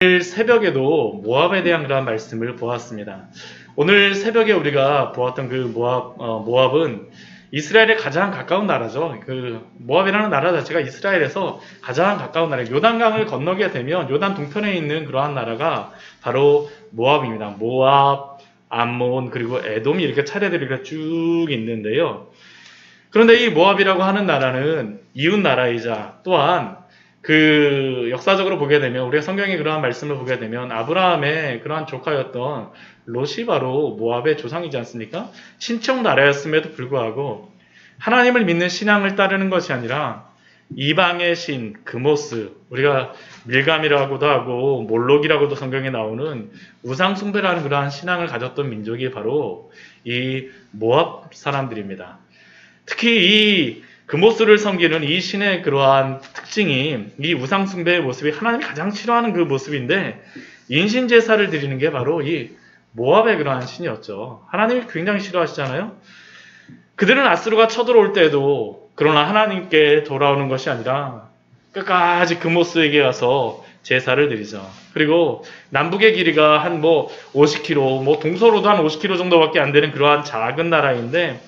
오늘 새벽에도 모압에 대한 그런 말씀을 보았습니다. 오늘 새벽에 우리가 보았던 그 모압은 이스라엘에 가장 가까운 나라죠. 그 모압이라는 나라 자체가 이스라엘에서 가장 가까운 나라예요. 요단강을 건너게 되면 요단 동편에 있는 그러한 나라가 바로 모압입니다. 모압, 암몬, 그리고 에돔이 이렇게 차례대로 이렇게 쭉 있는데요. 그런데 이 모압이라고 하는 나라는 이웃 나라이자 또한 그 역사적으로 보게 되면 우리가 성경에 그러한 말씀을 보게 되면 아브라함의 그러한 조카였던 롯이 바로 모압의 조상이지 않습니까? 친척 나라였음에도 불구하고 하나님을 믿는 신앙을 따르는 것이 아니라 이방의 신 그모스, 우리가 밀감이라고도 하고 몰록이라고도 성경에 나오는 우상 숭배라는 그러한 신앙을 가졌던 민족이 바로 이 모압 사람들입니다. 특히 이 그모스를 섬기는 이 신의 그러한 특징이 이 우상숭배의 모습이 하나님이 가장 싫어하는 그 모습인데 인신제사를 드리는 게 바로 이 모압의 그러한 신이었죠. 하나님이 굉장히 싫어하시잖아요. 그들은 아수르가 쳐들어올 때도 그러나 하나님께 돌아오는 것이 아니라 끝까지 그모스에게 가서 제사를 드리죠. 그리고 남북의 길이가 한 50km, 동서로도 한 50km 정도밖에 안 되는 그러한 작은 나라인데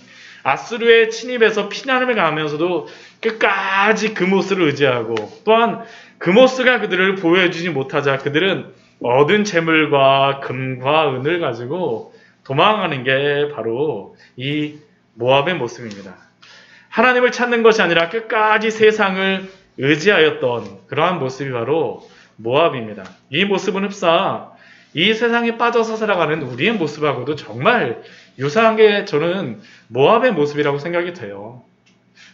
아수르의 침입에서 피난을 가면서도 끝까지 그모스를 의지하고 또한 그모스가 그들을 보호해주지 못하자 그들은 얻은 재물과 금과 은을 가지고 도망가는 게 바로 이 모압의 모습입니다. 하나님을 찾는 것이 아니라 끝까지 세상을 의지하였던 그러한 모습이 바로 모압입니다. 이 모습은 흡사 이 세상에 빠져서 살아가는 우리의 모습하고도 정말 유사한 게 저는 모압의 모습이라고 생각이 돼요.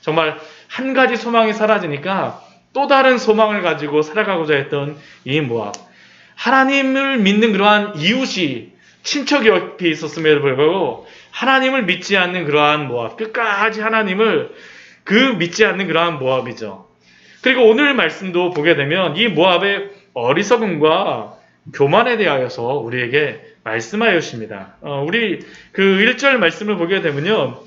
정말 한 가지 소망이 사라지니까 또 다른 소망을 가지고 살아가고자 했던 이 모압. 하나님을 믿는 그러한 이웃이 친척이 옆에 있었음에도 불구하고 하나님을 믿지 않는 그러한 모압. 끝까지 하나님을 믿지 않는 그러한 모압이죠. 그리고 오늘 말씀도 보게 되면 이 모압의 어리석음과 교만에 대하여서 우리에게 말씀하여 주십니다. 우리 그 1절 말씀을 보게 되면요.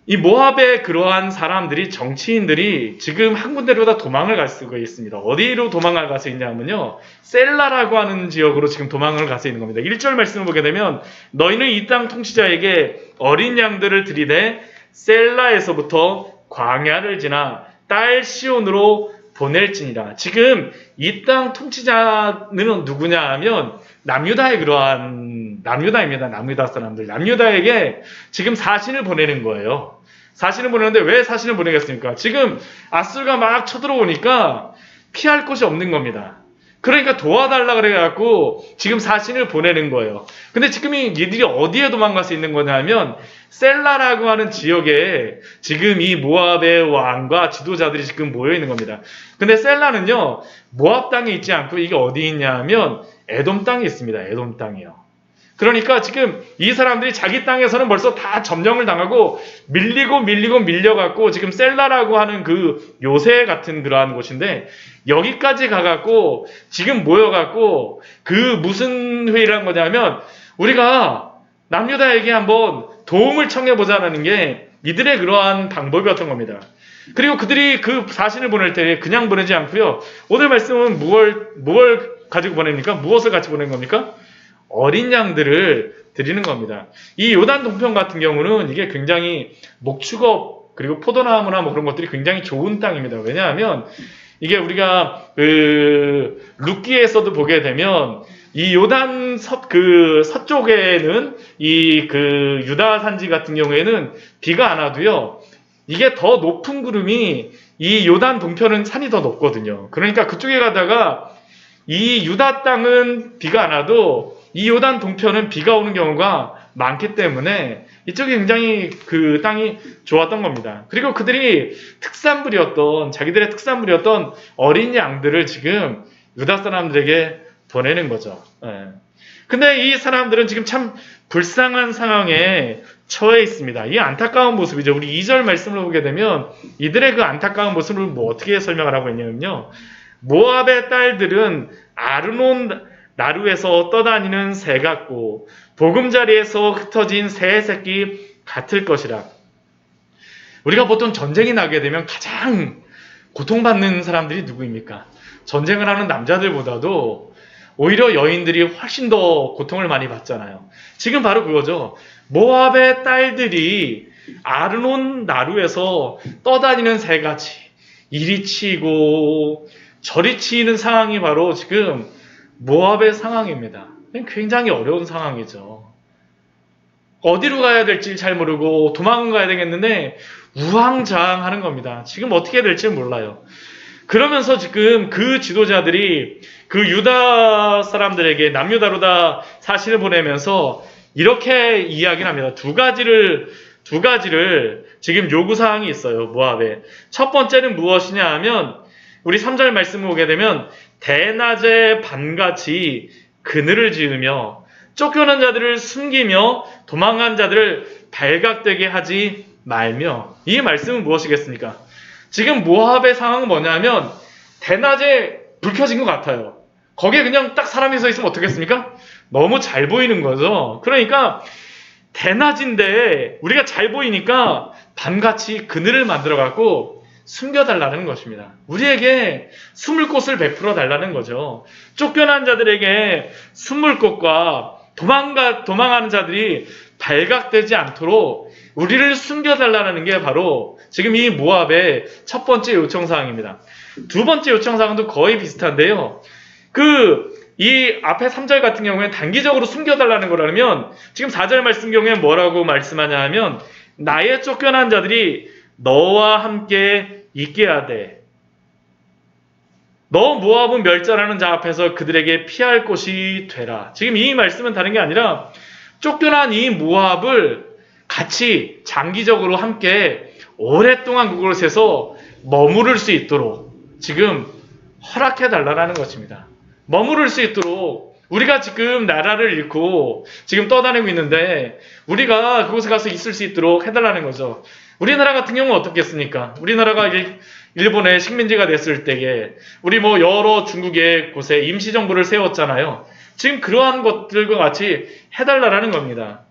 이 모압의 그러한 사람들이 정치인들이 지금 한 군데로 다 도망을 갈 수가 있습니다. 어디로 도망을 갈 수 있냐면요. 셀라라고 하는 지역으로 지금 도망을 갈 수 있는 겁니다. 1절 말씀을 보게 되면 너희는 이 땅 통치자에게 어린 양들을 들이대 셀라에서부터 광야를 지나 딸 시온으로 보낼지니라. 지금 이 땅 통치자는 누구냐 하면 남유다의 그러한 남유다입니다. 남유다 사람들. 남유다에게 지금 사신을 보내는 거예요. 사신을 보내는데 왜 사신을 보내겠습니까? 지금 아수르가 막 쳐들어오니까 피할 곳이 없는 겁니다. 그러니까 도와달라 그래갖고 지금 사신을 보내는 거예요. 근데 지금 이들이 어디에 도망갈 수 있는 거냐면 셀라라고 하는 지역에 지금 이 모압의 왕과 지도자들이 지금 모여 있는 겁니다. 근데 셀라는요 모압 땅에 있지 않고 이게 어디 있냐면 에돔 땅에 있습니다. 에돔 땅이요. 그러니까 지금 이 사람들이 자기 땅에서는 벌써 다 점령을 당하고 밀려갖고 지금 셀라라고 하는 그 요새 같은 그러한 곳인데 여기까지 가갖고 지금 모여갖고 무슨 회의를 거냐면 우리가 남유다에게 한번 도움을 청해보자라는 게 이들의 그러한 방법이었던 겁니다. 그리고 그들이 그 사신을 보낼 때 그냥 보내지 않고요. 오늘 말씀은 무엇을 가지고 보냅니까? 무엇을 같이 보낸 겁니까? 어린 양들을 드리는 겁니다. 이 요단 동편 같은 경우는 이게 굉장히 목축업 그리고 포도나무나 그런 것들이 굉장히 좋은 땅입니다. 왜냐하면 이게 우리가 룻기에서도 보게 되면 이 요단 서쪽에는 유다 산지 같은 경우에는 비가 안 와도요. 이게 더 높은 구름이 이 요단 동편은 산이 더 높거든요. 그러니까 그쪽에 가다가 이 유다 땅은 비가 안 와도 이 요단 동편은 비가 오는 경우가 많기 때문에 이쪽이 굉장히 그 땅이 좋았던 겁니다. 그리고 그들이 자기들의 특산물이었던 어린 양들을 지금 유다 사람들에게 보내는 거죠. 예. 근데 이 사람들은 지금 참 불쌍한 상황에 처해 있습니다. 이 안타까운 모습이죠. 우리 2절 말씀을 보게 되면 이들의 그 안타까운 모습을 어떻게 설명을 하고 있냐면요. 모압의 딸들은 아르논 나루에서 떠다니는 새 같고 보금자리에서 흩어진 새 새끼 같을 것이라. 우리가 보통 전쟁이 나게 되면 가장 고통받는 사람들이 누구입니까? 전쟁을 하는 남자들보다도 오히려 여인들이 훨씬 더 고통을 많이 받잖아요. 지금 바로 그거죠. 모압의 딸들이 아르논 나루에서 떠다니는 새같이 이리 치고 저리 치이는 상황이 바로 지금 모압의 상황입니다. 굉장히 어려운 상황이죠. 어디로 가야 될지 잘 모르고 도망가야 되겠는데 우왕좌왕하는 겁니다. 지금 어떻게 될지 몰라요. 그러면서 지금 그 지도자들이 그 유다 사람들에게 남유다로 다 사신을 보내면서 이렇게 이야기를 합니다. 두 가지를 지금 요구사항이 있어요. 모압에. 첫 번째는 무엇이냐 하면 우리 3절 말씀을 보게 되면 대낮에 밤같이 그늘을 지으며 쫓겨난 자들을 숨기며 도망간 자들을 발각되게 하지 말며. 이 말씀은 무엇이겠습니까? 지금 모압의 상황은 뭐냐면 대낮에 불 켜진 것 같아요. 거기에 그냥 딱 사람이 서 있으면 어떻겠습니까? 너무 잘 보이는 거죠. 그러니까 대낮인데 우리가 잘 보이니까 밤같이 그늘을 만들어 갖고 숨겨달라는 것입니다. 우리에게 숨을 곳을 베풀어 달라는 거죠. 쫓겨난 자들에게 숨을 곳과 도망하는 자들이 발각되지 않도록 우리를 숨겨달라는 게 바로 지금 이 모압의 첫 번째 요청사항입니다. 두 번째 요청사항도 거의 비슷한데요. 이 앞에 3절 같은 경우에는 단기적으로 숨겨달라는 거라면 지금 4절 말씀 경우에 뭐라고 말씀하냐 하면 나의 쫓겨난 자들이 너와 함께 있게 하되 너 모압은 멸절하는 자 앞에서 그들에게 피할 곳이 되라. 지금 이 말씀은 다른 게 아니라 쫓겨난 이 모압을 같이 장기적으로 함께 오랫동안 그곳에서 머무를 수 있도록 지금 허락해 달라는 것입니다. 머무를 수 있도록 우리가 지금 나라를 잃고 지금 떠다니고 있는데 우리가 그곳에 가서 있을 수 있도록 해달라는 거죠. 우리나라 같은 경우는 어떻겠습니까? 우리나라가 일본의 식민지가 됐을 때에 우리 여러 중국의 곳에 임시정부를 세웠잖아요. 지금 그러한 것들과 같이 해달라는 겁니다.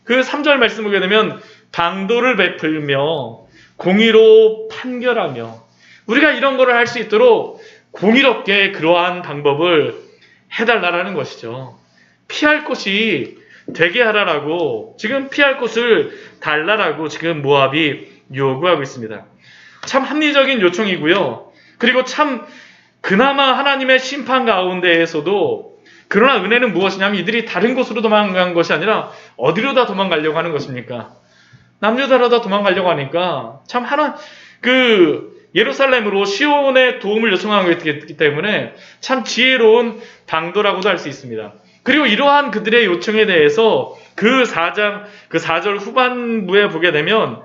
그 3절 말씀 보게 되면 방도를 베풀며 공의로 판결하며 우리가 이런 거를 할 수 있도록 공의롭게 그러한 방법을 해달라는 것이죠. 피할 곳이 되게 하라라고 지금 피할 곳을 달라라고 지금 모압이 요구하고 있습니다. 참 합리적인 요청이고요. 그리고 참 그나마 하나님의 심판 가운데에서도 그러나 은혜는 무엇이냐면 이들이 다른 곳으로 도망간 것이 아니라 어디로 다 도망가려고 하는 것입니까? 남유다로 다 도망가려고 하니까 참 예루살렘으로 시온의 도움을 요청하고 있기 때문에 참 지혜로운 방도라고도 할 수 있습니다. 그리고 이러한 그들의 요청에 대해서 그 4절 후반부에 보게 되면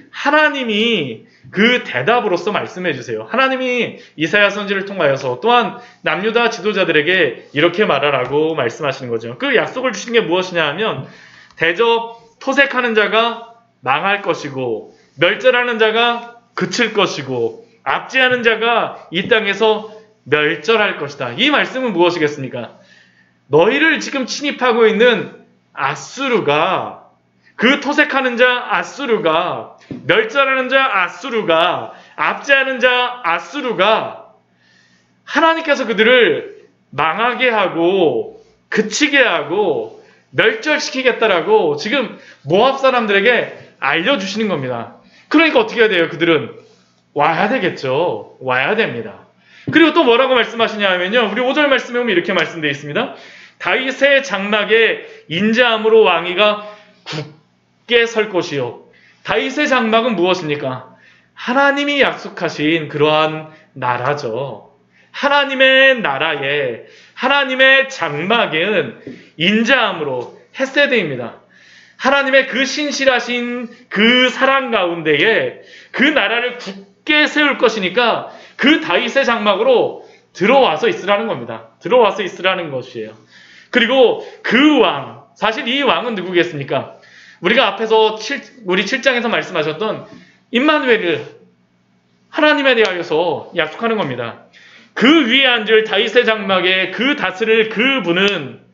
하나님이 그 대답으로서 말씀해 주세요. 하나님이 이사야 선지를 통하여서 또한 남유다 지도자들에게 이렇게 말하라고 말씀하시는 거죠. 그 약속을 주신 게 무엇이냐 하면 대저 토색하는 자가 망할 것이고 멸절하는 자가 그칠 것이고 압제하는 자가 이 땅에서 멸절할 것이다. 이 말씀은 무엇이겠습니까? 너희를 지금 침입하고 있는 아수르가 그 토색하는 자 아수르가 멸절하는 자 아수르가 압제하는 자 아수르가 하나님께서 그들을 망하게 하고 그치게 하고 멸절시키겠다라고 지금 모압 사람들에게 알려주시는 겁니다. 그러니까 어떻게 해야 돼요? 그들은 와야 되겠죠. 와야 됩니다. 그리고 또 뭐라고 말씀하시냐 하면요. 우리 5절 말씀에 보면 이렇게 말씀되어 있습니다. 다윗의 장막에 인자함으로 왕위가 굳게 설 것이요. 다윗의 장막은 무엇입니까? 하나님이 약속하신 그러한 나라죠. 하나님의 나라에 하나님의 장막에는 인자함으로 헤세드입니다. 하나님의 그 신실하신 그 사랑 가운데에 그 나라를 굳게 세울 것이니까 그 다윗의 장막으로 들어와서 있으라는 겁니다. 들어와서 있으라는 것이에요. 그리고 그 왕, 사실 이 왕은 누구겠습니까? 우리가 앞에서 우리 7장에서 말씀하셨던 임마누엘을 하나님에 대하여서 약속하는 겁니다. 그 위에 앉을 다윗의 장막에 그 다스릴 그분은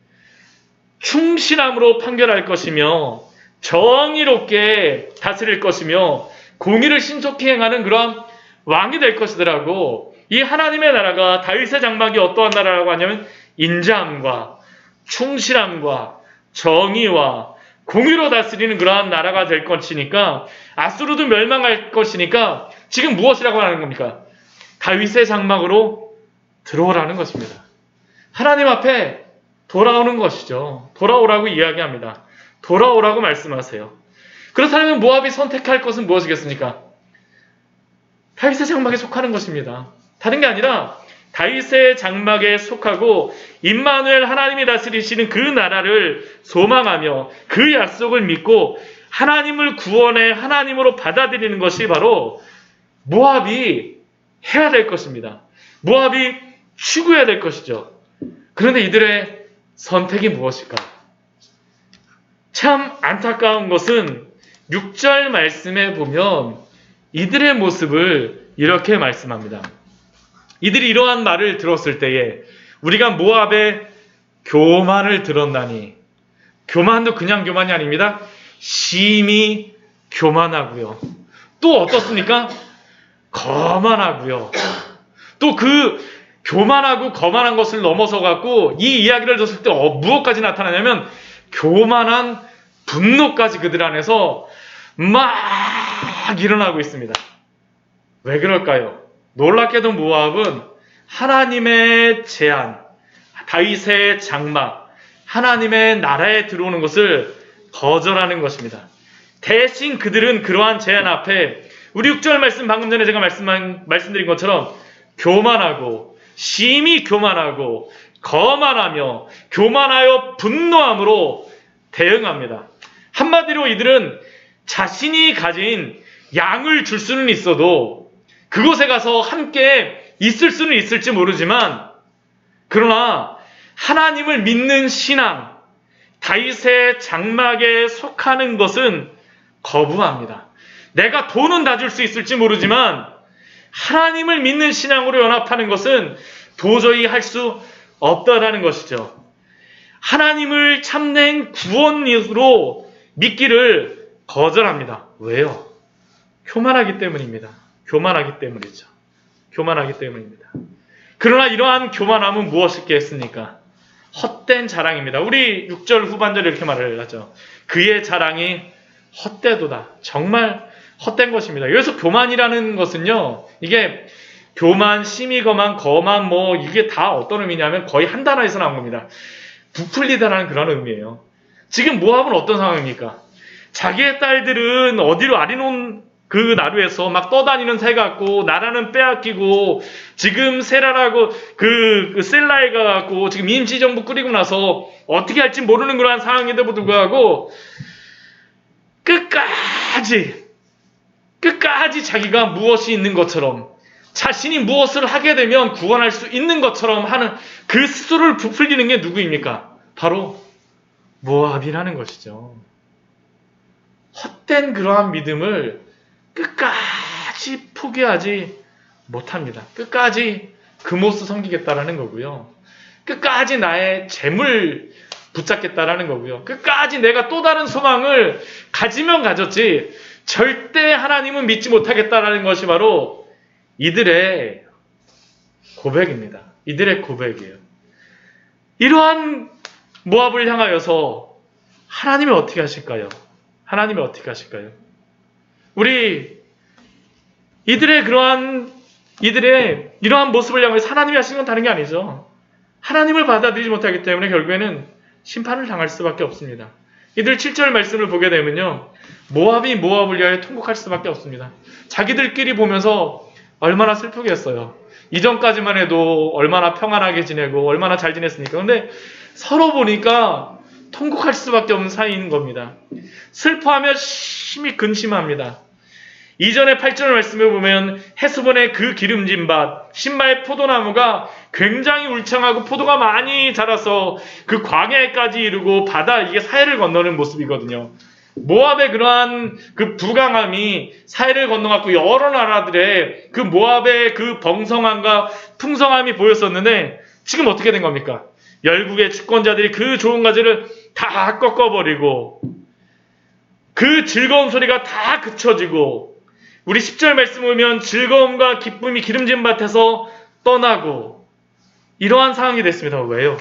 충실함으로 판결할 것이며 정의롭게 다스릴 것이며 공의를 신속히 행하는 그런 왕이 될 것이더라고 이 하나님의 나라가 다윗의 장막이 어떠한 나라라고 하냐면 인자함과 충실함과 정의와 공의로 다스리는 그러한 나라가 될 것이니까 아수르도 멸망할 것이니까 지금 무엇이라고 하는 겁니까? 다윗의 장막으로 들어오라는 것입니다. 하나님 앞에 돌아오는 것이죠. 돌아오라고 이야기합니다. 돌아오라고 말씀하세요. 그렇다면 모압이 선택할 것은 무엇이겠습니까? 다윗의 장막에 속하는 것입니다. 다른 게 아니라 다윗의 장막에 속하고 임마누엘 하나님이 다스리시는 그 나라를 소망하며 그 약속을 믿고 하나님을 구원의 하나님으로 받아들이는 것이 바로 모압이 해야 될 것입니다. 모압이 추구해야 될 것이죠. 그런데 이들의 선택이 무엇일까? 참 안타까운 것은 6절 말씀에 보면 이들의 모습을 이렇게 말씀합니다. 이들이 이러한 말을 들었을 때에 우리가 모압의 교만을 들었나니, 교만도 그냥 교만이 아닙니다. 심히 교만하고요. 또 어떻습니까? 거만하고요. 또 그 교만하고 거만한 것을 넘어서 갖고 이 이야기를 들었을 때 무엇까지 나타나냐면 교만한 분노까지 그들 안에서 막 일어나고 있습니다. 왜 그럴까요? 놀랍게도 모압은 하나님의 제안, 다윗의 장막, 하나님의 나라에 들어오는 것을 거절하는 것입니다. 대신 그들은 그러한 제안 앞에 우리 6절 말씀 방금 전에 제가 말씀드린 것처럼 교만하고 심히 교만하고 거만하며 교만하여 분노함으로 대응합니다. 한마디로 이들은 자신이 가진 양을 줄 수는 있어도 그곳에 가서 함께 있을 수는 있을지 모르지만 그러나 하나님을 믿는 신앙, 다윗의 장막에 속하는 것은 거부합니다. 내가 돈은 다 줄 수 있을지 모르지만 하나님을 믿는 신앙으로 연합하는 것은 도저히 할 수 없다라는 것이죠. 하나님을 참된 구원으로 믿기를 거절합니다. 왜요? 교만하기 때문입니다. 교만하기 때문이죠. 교만하기 때문입니다. 그러나 이러한 교만함은 무엇이겠습니까? 헛된 자랑입니다. 우리 6절 후반절에 이렇게 말을 하죠. 그의 자랑이 헛되도다. 정말 헛된 것입니다. 여기서 교만이라는 것은요, 이게 교만, 심히 거만, 거만 이게 다 어떤 의미냐면 거의 한 단어에서 나온 겁니다. 부풀리다라는 그런 의미예요. 지금 모압은 어떤 상황입니까? 자기의 딸들은 어디로 아리논 그 나루에서 막 떠다니는 새 같고 나라는 빼앗기고 지금 세라라고 그 셀라에 가갖고 지금 임시정부 꾸리고 나서 어떻게 할지 모르는 그러한 상황인데도 불구하고 끝까지 자기가 무엇이 있는 것처럼 자신이 무엇을 하게 되면 구원할 수 있는 것처럼 하는 그 스스로를 부풀리는 게 누구입니까? 바로 모압이라는 것이죠. 헛된 그러한 믿음을 끝까지 포기하지 못합니다. 끝까지 금오스 섬기겠다라는 거고요. 끝까지 나의 재물 붙잡겠다라는 거고요. 끝까지 내가 또 다른 소망을 가지면 가졌지 절대 하나님은 믿지 못하겠다라는 것이 바로 이들의 고백입니다. 이들의 고백이에요. 이러한 모압을 향하여서 하나님이 어떻게 하실까요? 하나님이 어떻게 하실까요? 우리 이들의 이러한 모습을 향해서 하나님이 하시는 건 다른 게 아니죠. 하나님을 받아들이지 못하기 때문에 결국에는 심판을 당할 수밖에 없습니다. 이들 7절 말씀을 보게 되면요, 모압이 모압을 위하여 통곡할 수밖에 없습니다. 자기들끼리 보면서 얼마나 슬프겠어요. 이전까지만 해도 얼마나 평안하게 지내고 얼마나 잘 지냈습니까? 그런데 서로 보니까 통곡할 수밖에 없는 사이인 겁니다. 슬퍼하며 심히 근심합니다. 이전의 8절 말씀을 보면 헤스본의 그 기름진 밭, 신바의 포도나무가 굉장히 울창하고 포도가 많이 자라서 그 광야까지 이르고 바다 이게 사해를 건너는 모습이거든요. 모압의 그러한 그 부강함이 사해를 건너갖고 여러 나라들의 그 모압의 그 번성함과 풍성함이 보였었는데 지금 어떻게 된 겁니까? 열국의 주권자들이 그 좋은 가지를 다 꺾어버리고 그 즐거운 소리가 다 그쳐지고 우리 10절 말씀 보면 즐거움과 기쁨이 기름진 밭에서 떠나고 이러한 상황이 됐습니다. 왜요?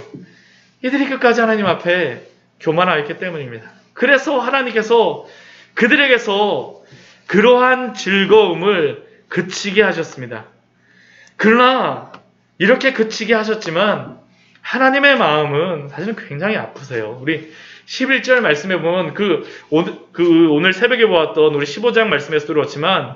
이들이 끝까지 하나님 앞에 교만하였기 때문입니다. 그래서 하나님께서 그들에게서 그러한 즐거움을 그치게 하셨습니다. 그러나 이렇게 그치게 하셨지만 하나님의 마음은 사실은 굉장히 아프세요. 우리 11절 말씀에 보면 오늘 새벽에 보았던 우리 15장 말씀에서도 그렇지만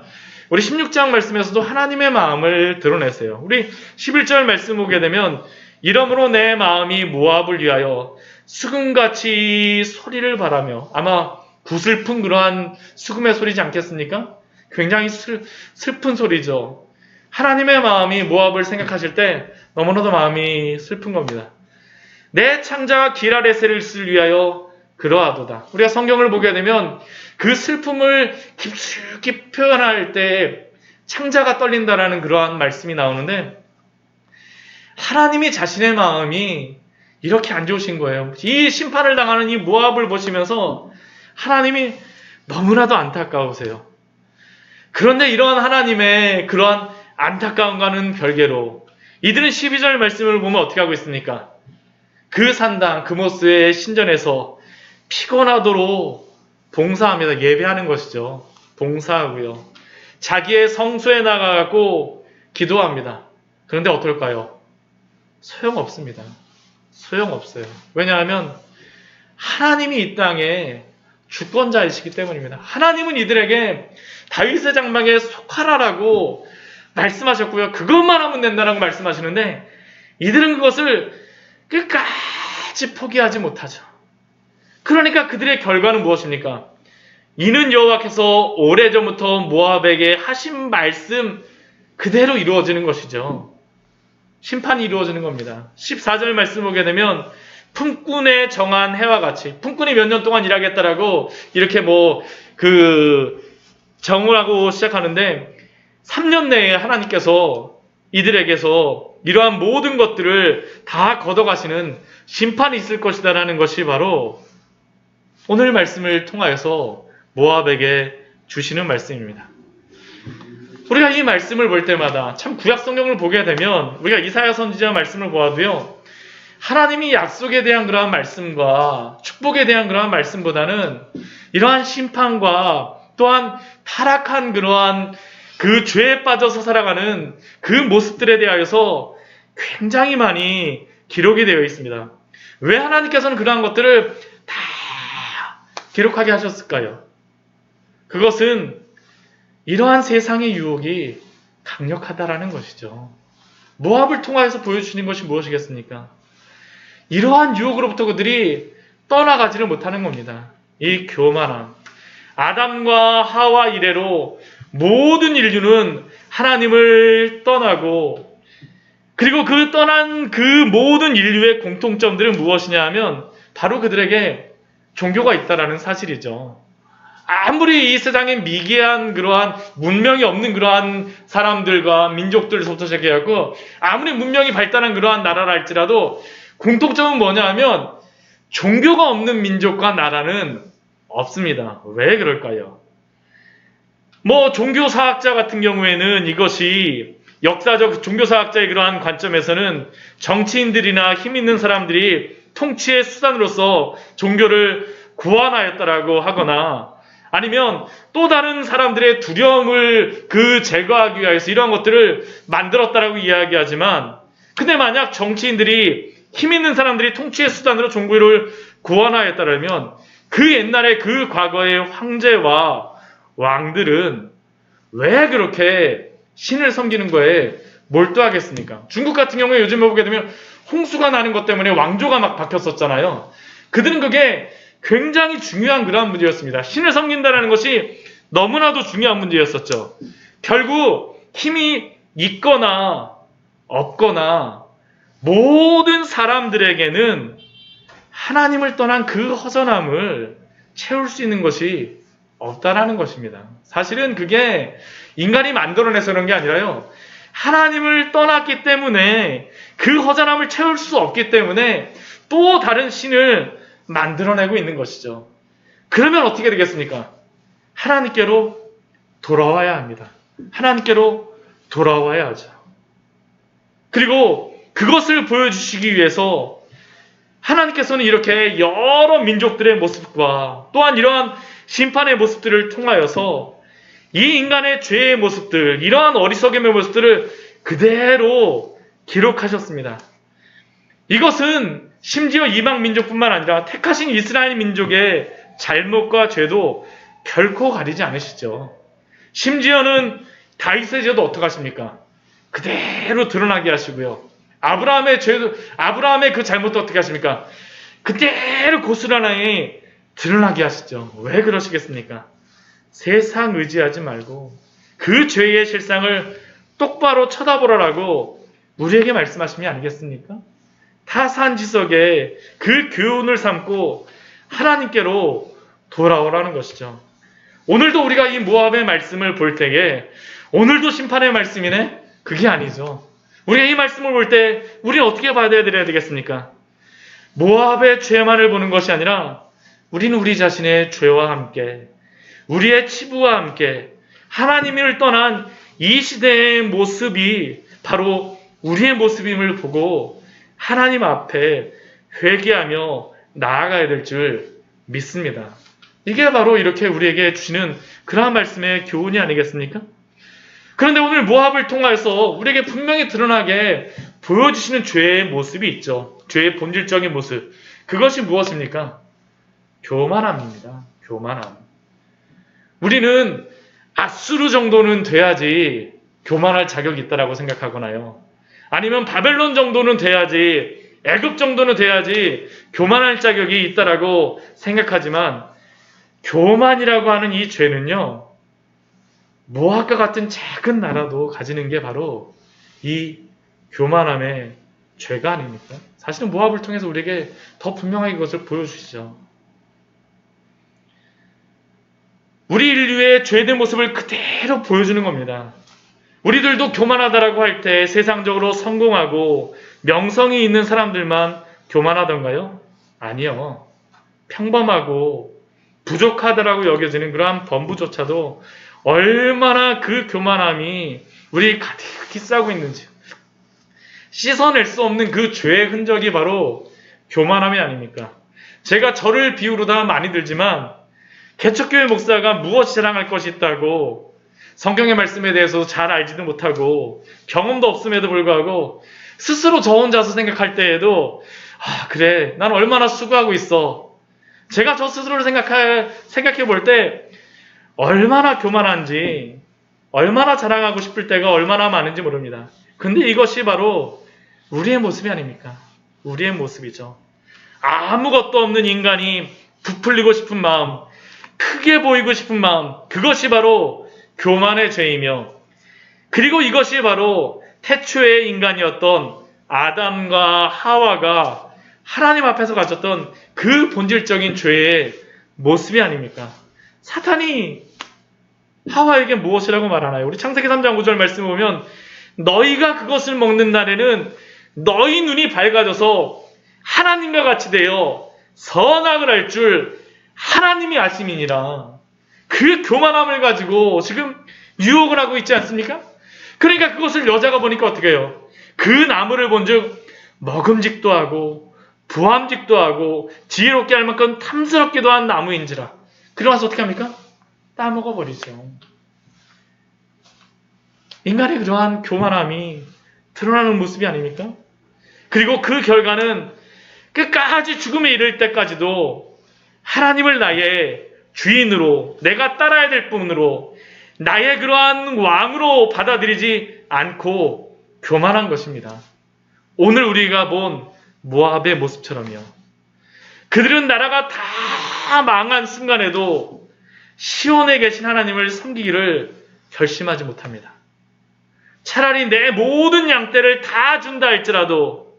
우리 16장 말씀에서도 하나님의 마음을 드러내세요. 우리 11절 말씀 보게 되면 이러므로 내 마음이 모압을 위하여 수금같이 소리를 바라며, 아마 구슬픈 그러한 수금의 소리지 않겠습니까? 굉장히 슬픈 소리죠. 하나님의 마음이 모압을 생각하실 때 너무나도 마음이 슬픈 겁니다. 내 창자가 기라레셀을 위하여 그러하도다. 우리가 성경을 보게 되면 그 슬픔을 깊숙이 표현할 때 창자가 떨린다라는 그러한 말씀이 나오는데, 하나님이 자신의 마음이 이렇게 안 좋으신 거예요. 이 심판을 당하는 이 모압을 보시면서 하나님이 너무나도 안타까우세요. 그런데 이러한 하나님의 그러한 안타까움과는 별개로 이들은 12절 말씀을 보면 어떻게 하고 있습니까? 그 산당 그모스의 신전에서 피곤하도록 봉사합니다. 예배하는 것이죠. 봉사하고요. 자기의 성소에 나가고 기도합니다. 그런데 어떨까요? 소용없습니다. 소용없어요. 왜냐하면 하나님이 이 땅에 주권자이시기 때문입니다. 하나님은 이들에게 다윗의 장막에 속하라라고 말씀하셨고요. 그것만 하면 된다라고 말씀하시는데 이들은 그것을 끝까지 포기하지 못하죠. 그러니까 그들의 결과는 무엇입니까? 이는 여호와께서 오래전부터 모압에게 하신 말씀 그대로 이루어지는 것이죠. 심판이 이루어지는 겁니다. 14절 말씀 보게 되면 품꾼에 정한 해와 같이, 품꾼이 몇 년 동안 일하겠다라고 이렇게 정을 하고 시작하는데 3년 내에 하나님께서 이들에게서 이러한 모든 것들을 다 걷어가시는 심판이 있을 것이다라는 것이 바로 오늘 말씀을 통하여서 모압에게 주시는 말씀입니다. 우리가 이 말씀을 볼 때마다 참 구약 성경을 보게 되면 우리가 이사야 선지자 말씀을 보아도요, 하나님이 약속에 대한 그러한 말씀과 축복에 대한 그러한 말씀보다는 이러한 심판과 또한 타락한 그러한 그 죄에 빠져서 살아가는 그 모습들에 대하여서 굉장히 많이 기록이 되어 있습니다. 왜 하나님께서는 그러한 것들을 다 기록하게 하셨을까요? 그것은 이러한 세상의 유혹이 강력하다라는 것이죠. 모압을 통하여서 보여주시는 것이 무엇이겠습니까? 이러한 유혹으로부터 그들이 떠나가지를 못하는 겁니다. 이 교만함. 아담과 하와 이래로 모든 인류는 하나님을 떠나고, 그리고 그 떠난 그 모든 인류의 공통점들은 무엇이냐 하면 바로 그들에게 종교가 있다라는 사실이죠. 아무리 이 세상에 미개한 그러한 문명이 없는 그러한 사람들과 민족들서부터 시작해갖고 아무리 문명이 발달한 그러한 나라라 할지라도 공통점은 뭐냐 하면 종교가 없는 민족과 나라는 없습니다. 왜 그럴까요? 종교사학자 같은 경우에는 이것이 역사적 종교사학자의 그러한 관점에서는 정치인들이나 힘 있는 사람들이 통치의 수단으로서 종교를 구원하였다라고 하거나, 아니면 또 다른 사람들의 두려움을 제거하기 위해서 이러한 것들을 만들었다라고 이야기하지만, 근데 만약 정치인들이 힘 있는 사람들이 통치의 수단으로 종교를 구원하였다면 그 옛날에 그 과거의 황제와 왕들은 왜 그렇게 신을 섬기는 거에 몰두하겠습니까? 중국 같은 경우에 요즘에 보게 되면 홍수가 나는 것 때문에 왕조가 막 바뀌었었잖아요. 그들은 그게 굉장히 중요한 그러한 문제였습니다. 신을 섬긴다는 것이 너무나도 중요한 문제였었죠. 결국 힘이 있거나 없거나 모든 사람들에게는 하나님을 떠난 그 허전함을 채울 수 있는 것이 없다라는 것입니다. 사실은 그게 인간이 만들어내서 그런 게 아니라요, 하나님을 떠났기 때문에 그 허전함을 채울 수 없기 때문에 또 다른 신을 만들어내고 있는 것이죠. 그러면 어떻게 되겠습니까? 하나님께로 돌아와야 합니다. 하나님께로 돌아와야 하죠. 그리고 그것을 보여주시기 위해서 하나님께서는 이렇게 여러 민족들의 모습과 또한 이러한 심판의 모습들을 통하여서 이 인간의 죄의 모습들, 이러한 어리석음의 모습들을 그대로 기록하셨습니다. 이것은 심지어 이방 민족뿐만 아니라 택하신 이스라엘 민족의 잘못과 죄도 결코 가리지 않으시죠. 심지어는 다윗의 죄도 어떡하십니까? 그대로 드러나게 하시고요. 아브라함의 죄도, 아브라함의 그 잘못도 어떻게 하십니까? 그대로 고스란히 드러나게 하시죠. 왜 그러시겠습니까? 세상 의지하지 말고 그 죄의 실상을 똑바로 쳐다보라라고 우리에게 말씀하신 게 아니겠습니까? 타산지석에 그 교훈을 삼고 하나님께로 돌아오라는 것이죠. 오늘도 우리가 이 모압의 말씀을 볼 때에 오늘도 심판의 말씀이네? 그게 아니죠. 우리가 이 말씀을 볼 때 우리는 어떻게 받아들여야 되겠습니까? 모압의 죄만을 보는 것이 아니라 우리는 우리 자신의 죄와 함께 우리의 치부와 함께 하나님을 떠난 이 시대의 모습이 바로 우리의 모습임을 보고 하나님 앞에 회개하며 나아가야 될 줄 믿습니다. 이게 바로 이렇게 우리에게 주시는 그러한 말씀의 교훈이 아니겠습니까? 그런데 오늘 모압을 통해서 우리에게 분명히 드러나게 보여주시는 죄의 모습이 있죠. 죄의 본질적인 모습. 그것이 무엇입니까? 교만함입니다. 교만함. 우리는 아수르 정도는 돼야지 교만할 자격이 있다라고 생각하거나요. 아니면 바벨론 정도는 돼야지, 애굽 정도는 돼야지 교만할 자격이 있다라고 생각하지만 교만이라고 하는 이 죄는요. 모압과 같은 작은 나라도 가지는 게 바로 이 교만함의 죄가 아닙니까? 사실은 모압을 통해서 우리에게 더 분명하게 그것을 보여주시죠. 우리 인류의 죄된 모습을 그대로 보여주는 겁니다. 우리들도 교만하다라고 할 때 세상적으로 성공하고 명성이 있는 사람들만 교만하던가요? 아니요. 평범하고 부족하다라고 여겨지는 그러한 범부조차도 얼마나 그 교만함이 우리 가득히 싸고 있는지 씻어낼 수 없는 그 죄의 흔적이 바로 교만함이 아닙니까? 제가 저를 비유로다 많이 들지만 개척교회 목사가 무엇이 자랑할 것이 있다고 성경의 말씀에 대해서 잘 알지도 못하고 경험도 없음에도 불구하고 스스로 저 혼자서 생각할 때에도 그래 난 얼마나 수고하고 있어. 제가 저 스스로를 생각해 볼 때 얼마나 교만한지 얼마나 자랑하고 싶을 때가 얼마나 많은지 모릅니다. 근데 이것이 바로 우리의 모습이 아닙니까? 우리의 모습이죠. 아무것도 없는 인간이 부풀리고 싶은 마음, 크게 보이고 싶은 마음, 그것이 바로 교만의 죄이며 그리고 이것이 바로 태초의 인간이었던 아담과 하와가 하나님 앞에서 가졌던 그 본질적인 죄의 모습이 아닙니까? 사탄이 하와에게 무엇이라고 말하나요? 우리 창세기 3장 5절 말씀 보면 너희가 그것을 먹는 날에는 너희 눈이 밝아져서 하나님과 같이 되어 선악을 알 줄 하나님이 아심이니라. 그 교만함을 가지고 지금 유혹을 하고 있지 않습니까? 그러니까 그것을 여자가 보니까 어떻게 해요? 그 나무를 본즉 먹음직도 하고 부함직도 하고 지혜롭게 할 만큼 탐스럽기도 한 나무인지라. 그러면서 어떻게 합니까? 따먹어버리죠. 인간의 그러한 교만함이 드러나는 모습이 아닙니까? 그리고 그 결과는 끝까지 죽음에 이를 때까지도 하나님을 나의 주인으로 내가 따라야 될 분으로 나의 그러한 왕으로 받아들이지 않고 교만한 것입니다. 오늘 우리가 본 모압의 모습처럼요. 그들은 나라가 다 망한 순간에도 시온에 계신 하나님을 섬기기를 결심하지 못합니다. 차라리 내 모든 양떼를 다 준다 할지라도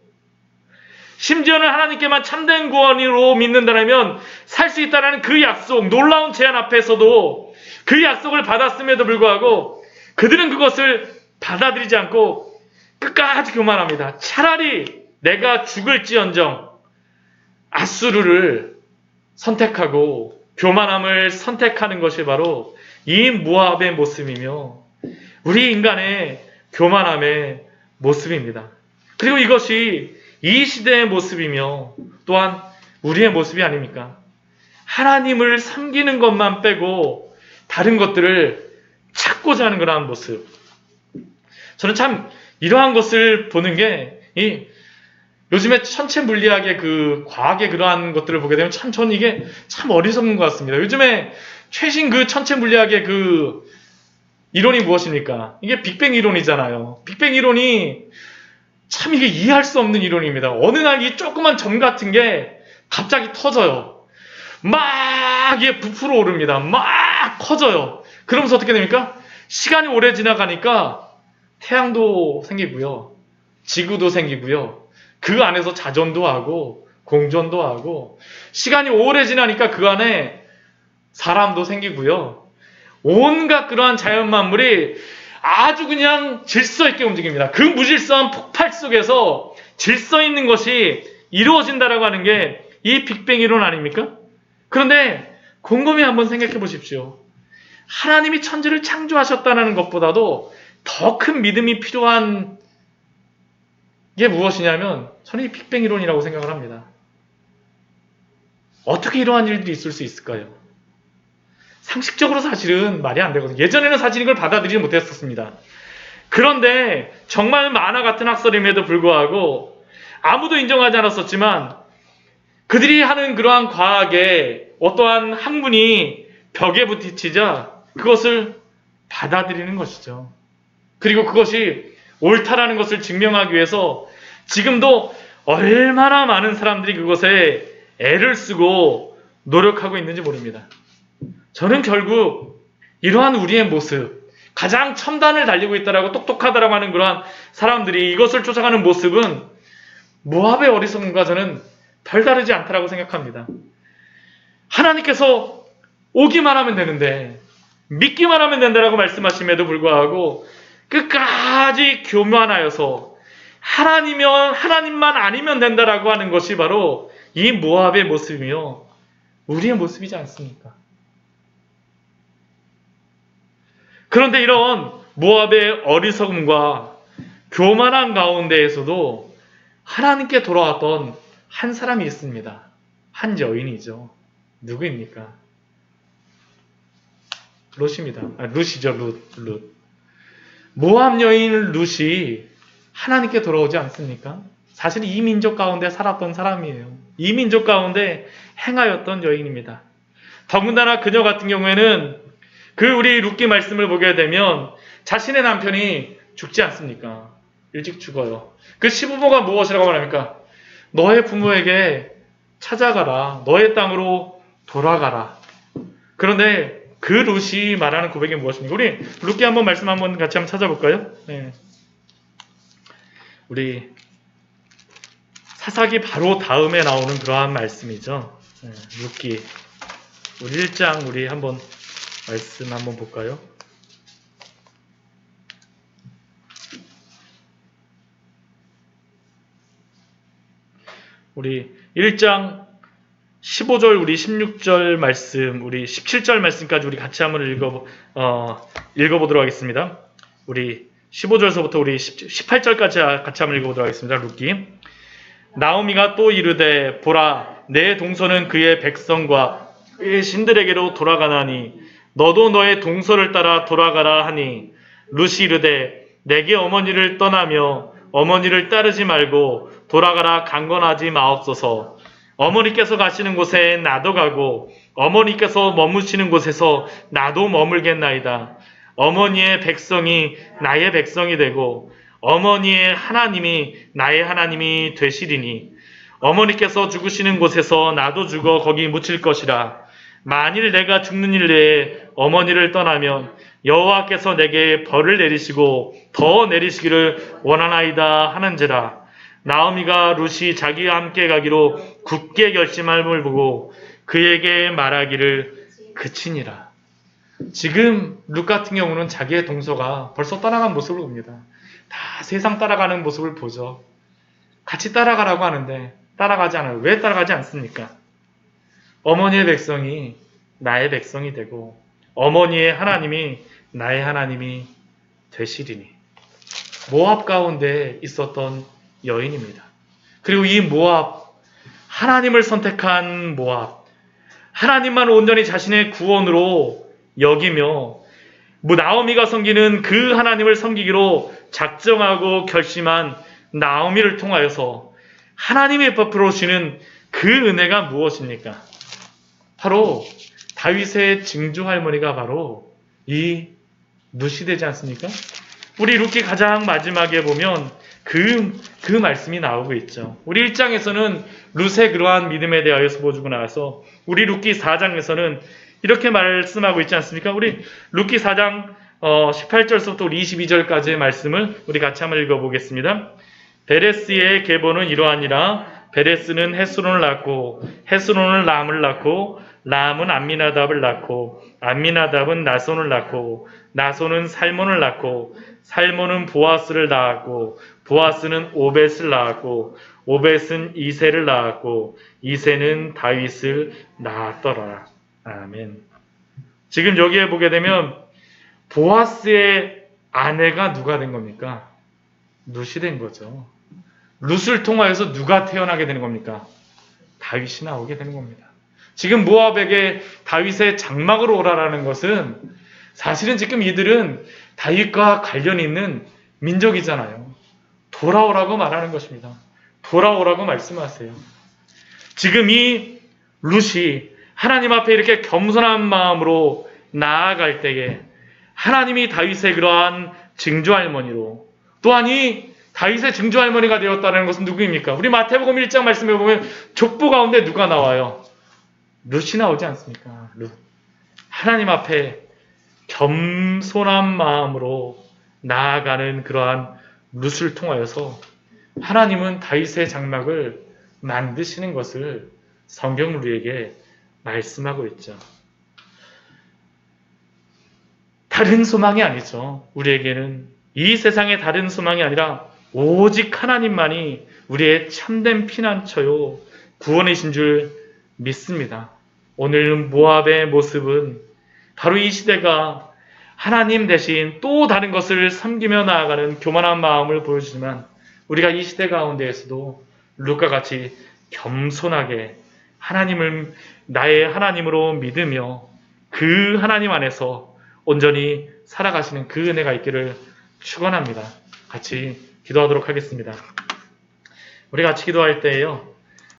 심지어는 하나님께만 참된 구원으로 믿는다면 살 수 있다는 그 약속, 놀라운 제안 앞에서도 그 약속을 받았음에도 불구하고 그들은 그것을 받아들이지 않고 끝까지 교만합니다. 차라리 내가 죽을지언정 아수르를 선택하고 교만함을 선택하는 것이 바로 이 모압의 모습이며 우리 인간의 교만함의 모습입니다. 그리고 이것이 이 시대의 모습이며 또한 우리의 모습이 아닙니까? 하나님을 섬기는 것만 빼고 다른 것들을 찾고자 하는 그러한 모습. 저는 참 이러한 것을 보는 게 요즘에 천체 물리학의 그 과학의 그러한 것들을 보게 되면 저는 이게 참 어리석은 것 같습니다. 요즘에 최신 그 천체 물리학의 그 이론이 무엇입니까? 이게 빅뱅 이론이잖아요. 빅뱅 이론이 참 이게 이해할 수 없는 이론입니다. 어느 날 이 조그만 점 같은 게 갑자기 터져요. 막 이게 부풀어 오릅니다. 막 커져요. 그러면서 어떻게 됩니까? 시간이 오래 지나가니까 태양도 생기고요. 지구도 생기고요. 그 안에서 자전도 하고 공전도 하고 시간이 오래 지나니까 그 안에 사람도 생기고요. 온갖 그러한 자연 만물이 아주 그냥 질서 있게 움직입니다. 그 무질서한 폭발 속에서 질서 있는 것이 이루어진다라고 하는 게 이 빅뱅 이론 아닙니까? 그런데 곰곰이 한번 생각해 보십시오. 하나님이 천지를 창조하셨다는 것보다도 더 큰 믿음이 필요한 게 무엇이냐면 저는 이 빅뱅 이론이라고 생각을 합니다. 어떻게 이러한 일들이 있을 수 있을까요? 상식적으로 사실은 말이 안 되거든요. 예전에는 사실 이걸 받아들이지 못했었습니다. 그런데 정말 만화 같은 학설임에도 불구하고 아무도 인정하지 않았었지만 그들이 하는 그러한 과학의 어떠한 학문이 벽에 부딪히자 그것을 받아들이는 것이죠. 그리고 그것이 옳다라는 것을 증명하기 위해서 지금도 얼마나 많은 사람들이 그것에 애를 쓰고 노력하고 있는지 모릅니다. 저는 결국 이러한 우리의 모습, 가장 첨단을 달리고 있다라고 똑똑하다라고 하는 그러한 사람들이 이것을 쫓아가는 모습은 모압의 어리석음과 저는 별다르지 않다라고 생각합니다. 하나님께서 오기만 하면 되는데 믿기만 하면 된다라고 말씀하심에도 불구하고 끝까지 교만하여서 하나님만 아니면 된다라고 하는 것이 바로 이 모압의 모습이며 우리의 모습이지 않습니까? 그런데 이런 모압의 어리석음과 교만한 가운데에서도 하나님께 돌아왔던 한 사람이 있습니다. 한 여인이죠. 누구입니까? 룻입니다. 룻이죠. 룻. 모압 여인 룻이 하나님께 돌아오지 않습니까? 사실 이 민족 가운데 살았던 사람이에요. 이 민족 가운데 행하였던 여인입니다. 더군다나 그녀 같은 경우에는 그 우리 룻기 말씀을 보게 되면 자신의 남편이 죽지 않습니까? 일찍 죽어요. 그 시부모가 무엇이라고 말합니까? 너의 부모에게 찾아가라. 너의 땅으로 돌아가라. 그런데 그 룻이 말하는 고백이 무엇입니까? 우리 룻기 한번 말씀 한번 같이 한번 찾아볼까요? 네. 우리 사사기 바로 다음에 나오는 그러한 말씀이죠. 네. 룻기 우리 1장 우리 한번 말씀 한번 볼까요? 우리 1장 15절 우리 16절 말씀 우리 17절 말씀까지 우리 같이 한번 읽어보도록 하겠습니다. 우리 15절서부터 우리 18절까지 같이 한번 읽어보도록 하겠습니다. 룻기. 나오미가 또 이르되 보라 내 동서는 그의 백성과 그의 신들에게로 돌아가나니 너도 너의 동서를 따라 돌아가라 하니 룻이 이르되 내게 어머니를 떠나며 어머니를 따르지 말고 돌아가라 강건하지 마옵소서. 어머니께서 가시는 곳에 나도 가고 어머니께서 머무시는 곳에서 나도 머물겠나이다. 어머니의 백성이 나의 백성이 되고 어머니의 하나님이 나의 하나님이 되시리니 어머니께서 죽으시는 곳에서 나도 죽어 거기 묻힐 것이라. 만일 내가 죽는 일에 어머니를 떠나면 여호와께서 내게 벌을 내리시고 더 내리시기를 원하나이다 하는지라. 나오미가 룻이 자기와 함께 가기로 굳게 결심함을 보고 그에게 말하기를 그치니라. 지금 룻 같은 경우는 자기의 동서가 벌써 떠나간 모습을 봅니다. 다 세상 따라가는 모습을 보죠. 같이 따라가라고 하는데 따라가지 않아요. 왜 따라가지 않습니까? 어머니의 백성이 나의 백성이 되고 어머니의 하나님이 나의 하나님이 되시리니. 모압 가운데 있었던 여인입니다. 그리고 이 모압, 하나님을 선택한 모압, 하나님만 온전히 자신의 구원으로 여기며 나오미가 섬기는 그 하나님을 섬기기로 작정하고 결심한 나오미를 통하여서 하나님의 베풀어 주시는 그 은혜가 무엇입니까? 바로 다윗의 증조 할머니가 바로 이 룻이 되지 않습니까? 우리 룻기 가장 마지막에 보면 그 말씀이 나오고 있죠. 우리 1장에서는 룻의 그러한 믿음에 대하여서 보여주고 나서 우리 룻기 4장에서는 이렇게 말씀하고 있지 않습니까? 우리 룻기 4장 18절부터 우리 22절까지의 말씀을 우리 같이 한번 읽어보겠습니다. 베레스의 계보는 이러하니라. 베레스는 헤스론을 낳고 헤스론은 람을 낳고 람은 암미나답을 낳고 암미나답은 나손을 낳고 나손은 살몬을 낳고 살몬은 보아스를 낳았고 보아스는 오벳을 낳았고 오벳은 이새를 낳았고 이새는 다윗을 낳았더라. 아멘. 지금 여기에 보게 되면 보아스의 아내가 누가 된 겁니까? 룻이 된 거죠. 룻을 통하여서 누가 태어나게 되는 겁니까? 다윗이 나오게 되는 겁니다. 지금 모압에게 다윗의 장막으로 오라라는 것은 사실은 지금 이들은 다윗과 관련이 있는 민족이잖아요. 돌아오라고 말하는 것입니다. 돌아오라고 말씀하세요. 지금 이 룻이 하나님 앞에 이렇게 겸손한 마음으로 나아갈 때에 하나님이 다윗의 그러한 증조할머니로 또한 이 다윗의 증조할머니가 되었다는 것은 누구입니까? 우리 마태복음 1장 말씀해 보면 족보 가운데 누가 나와요? 룻이 나오지 않습니까? 룻. 하나님 앞에 겸손한 마음으로 나아가는 그러한 룻을 통하여서 하나님은 다윗의 장막을 만드시는 것을 성경은 우리에게 말씀하고 있죠. 다른 소망이 아니죠. 우리에게는 이 세상에 다른 소망이 아니라 오직 하나님만이 우리의 참된 피난처요 구원이신 줄 믿습니다. 오늘 모압의 모습은 바로 이 시대가 하나님 대신 또 다른 것을 섬기며 나아가는 교만한 마음을 보여주지만 우리가 이 시대 가운데에서도 룻과 같이 겸손하게 하나님을 나의 하나님으로 믿으며 그 하나님 안에서 온전히 살아가시는 그 은혜가 있기를 축원합니다. 같이 기도하도록 하겠습니다. 우리 같이 기도할 때에요.